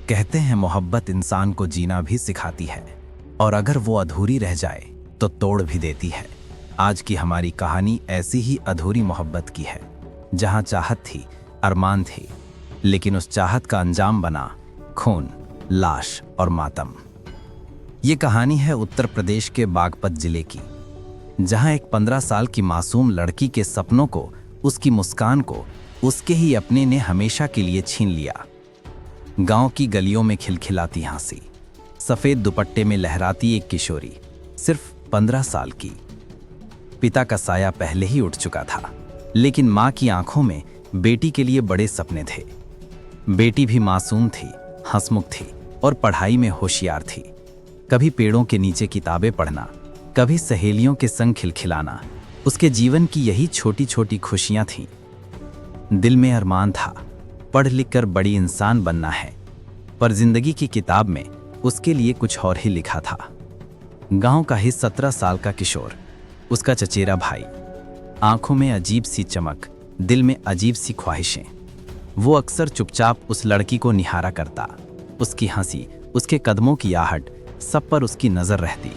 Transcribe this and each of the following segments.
कहते हैं मोहब्बत इंसान को जीना भी सिखाती है और अगर वो अधूरी रह जाए तो तोड़ भी देती है। आज की हमारी कहानी ऐसी ही अधूरी मोहब्बत की है, जहां चाहत थी, अरमान थे, लेकिन उस चाहत का अंजाम बना खून, लाश और मातम। ये कहानी है उत्तर प्रदेश के बागपत जिले की, जहां एक 15 साल की मासूम लड़की के सपनों को, उसकी मुस्कान को उसके ही अपने ने हमेशा के लिए छीन लिया। गांव की गलियों में खिलखिलाती हंसी, सफेद दुपट्टे में लहराती एक किशोरी, सिर्फ 15 साल की। पिता का साया पहले ही उठ चुका था, लेकिन मां की आंखों में बेटी के लिए बड़े सपने थे। बेटी भी मासूम थी, हंसमुख थी और पढ़ाई में होशियार थी। कभी पेड़ों के नीचे किताबें पढ़ना, कभी सहेलियों के संग खिलखिलाना, उसके जीवन की यही छोटी छोटी खुशियां थीं। दिल में अरमान था, पढ़ लिख कर बड़ी इंसान बनना है, पर जिंदगी की किताब में उसके लिए कुछ और ही लिखा था। गांव का ही 17 साल का किशोर, उसका चचेरा भाई, आंखों में अजीब सी चमक, दिल में अजीब सी ख्वाहिशें। वो अक्सर चुपचाप उस लड़की को निहारा करता। उसकी हंसी, उसके कदमों की आहट, सब पर उसकी नजर रहती।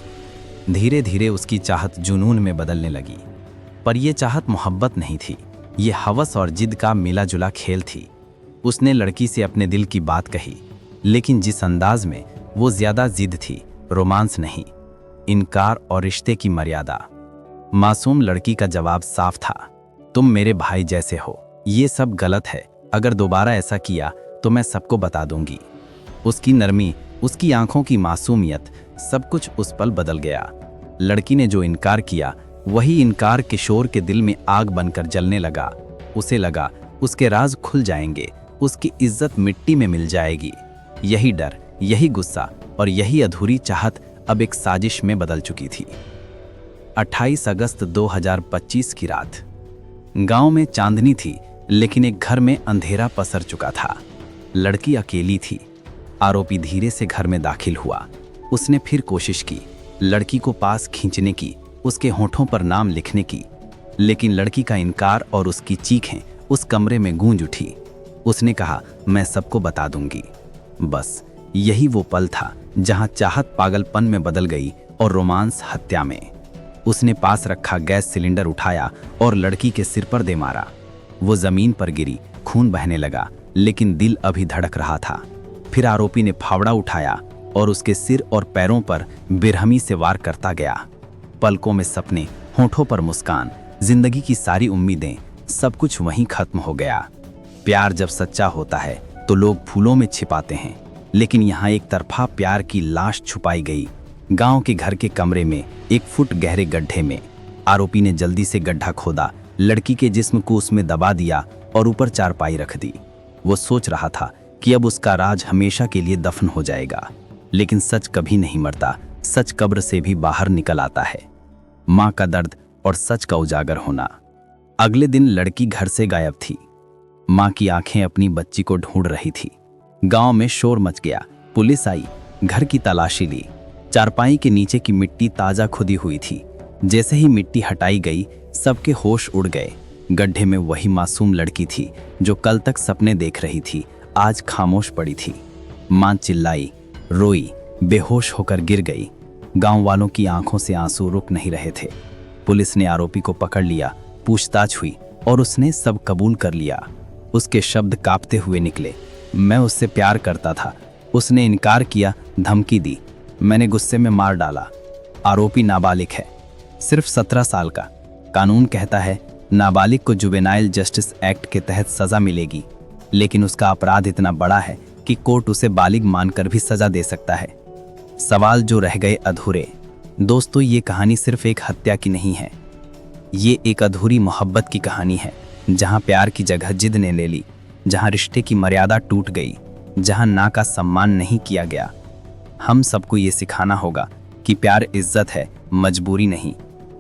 धीरे धीरे उसकी चाहत जुनून में बदलने लगी। पर यह चाहत मोहब्बत नहीं थी, ये हवस और जिद का मिला जुला खेल थी। उसने लड़की से अपने दिल की बात कही, लेकिन जिस अंदाज में वो ज्यादा जिद थी, रोमांस नहीं, इनकार और रिश्ते की मर्यादा। मासूम लड़की का जवाब साफ था, तुम मेरे भाई जैसे हो, ये सब गलत है, अगर दोबारा ऐसा किया तो मैं सबको बता दूंगी। उसकी नरमी, उसकी आंखों की मासूमियत, सब कुछ उस पल बदल गया। लड़की ने जो इनकार किया, वही इनकार किशोर के दिल में आग बनकर जलने लगा। उसे लगा उसके राज खुल जाएंगे, उसकी इज्जत मिट्टी में मिल जाएगी। यही डर, यही गुस्सा और यही अधूरी चाहत अब एक साजिश में बदल चुकी थी। 28 अगस्त 2025 की रात। गांव में चांदनी थी, लेकिन एक घर में अंधेरा पसर चुका था। लड़की अकेली थी। आरोपी धीरे से घर में दाखिल हुआ। उसने फिर कोशिश की, लड़की को पास खींचने की, उसके होठों पर नाम लिखने की, लेकिन लड़की का इनकार और उसकी चीखें उस कमरे में गूंज उठी। उसने कहा, मैं सबको बता दूंगी। बस यही वो पल था जहां चाहत पागलपन में बदल गई और रोमांस हत्या में। उसने पास रखा गैस सिलेंडर उठाया और लड़की के सिर पर दे मारा। वो जमीन पर गिरी, खून बहने लगा, लेकिन दिल अभी धड़क रहा था। फिर आरोपी ने फावड़ा उठाया और उसके सिर और पैरों पर बेरहमी से वार करता गया। पलकों में सपने, होठों पर मुस्कान, जिंदगी की सारी उम्मीदें, सब कुछ वहीं खत्म हो गया। प्यार जब सच्चा होता है तो लोग फूलों में छिपाते हैं, लेकिन यहाँ एक तरफा प्यार की लाश छुपाई गई। गांव के घर के कमरे में 1 फुट गहरे गड्ढे में। आरोपी ने जल्दी से गड्ढा खोदा, लड़की के जिस्म को उसमें दबा दिया और ऊपर चारपाई रख दी। वो सोच रहा था कि अब उसका राज हमेशा के लिए दफन हो जाएगा, लेकिन सच कभी नहीं मरता। सच कब्र से भी बाहर निकल आता है। माँ का दर्द और सच का उजागर होना। अगले दिन लड़की घर से गायब थी। माँ की आंखें अपनी बच्ची को ढूंढ रही थी। गांव में शोर मच गया। पुलिस आई, घर की तलाशी ली। चारपाई के नीचे की मिट्टी ताजा खुदी हुई थी। जैसे ही मिट्टी हटाई गई, सबके होश उड़ गए। गड्ढे में वही मासूम लड़की थी जो कल तक सपने देख रही थी, आज खामोश पड़ी थी। माँ चिल्लाई, रोई, बेहोश होकर गिर गई। गांव वालों की आंखों से आंसू रुक नहीं रहे थे। पुलिस ने आरोपी को पकड़ लिया, पूछताछ हुई और उसने सब कबूल कर लिया। उसके शब्द कांपते हुए निकले, मैं उससे प्यार करता था, उसने इनकार किया, धमकी दी, मैंने गुस्से में मार डाला। आरोपी नाबालिग है, सिर्फ 17 साल का। कानून कहता है नाबालिग को जुवेनाइल जस्टिस एक्ट के तहत सजा मिलेगी, लेकिन उसका अपराध इतना बड़ा है कि कोर्ट उसे बालिग मानकर भी सजा दे सकता है। सवाल जो रह गए अधूरे। दोस्तों, ये कहानी सिर्फ एक हत्या की नहीं है, ये एक अधूरी मोहब्बत की कहानी है, जहां प्यार की जगह जिद ने ले ली, जहां रिश्ते की मर्यादा टूट गई, जहां ना का सम्मान नहीं किया गया। हम सबको ये सिखाना होगा कि प्यार इज्जत है, मजबूरी नहीं।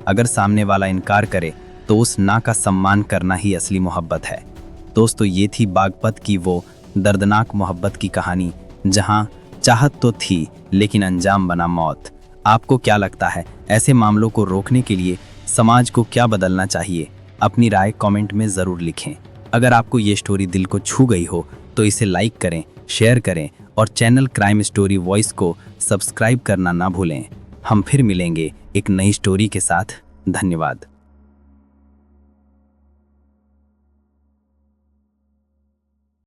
अगर सामने वाला इनकार करे तो उस ना का सम्मान करना ही असली मोहब्बत है। दोस्तों, ये थी बागपत की वो दर्दनाक मोहब्बत की कहानी, जहां चाहत तो थी लेकिन अंजाम बना मौत। आपको क्या लगता है, ऐसे मामलों को रोकने के लिए समाज को क्या बदलना चाहिए? अपनी राय कमेंट में ज़रूर लिखें। अगर आपको ये स्टोरी दिल को छू गई हो तो इसे लाइक करें, शेयर करें और चैनल क्राइम स्टोरी वॉइस को सब्सक्राइब करना ना भूलें। हम फिर मिलेंगे एक नई स्टोरी के साथ। धन्यवाद।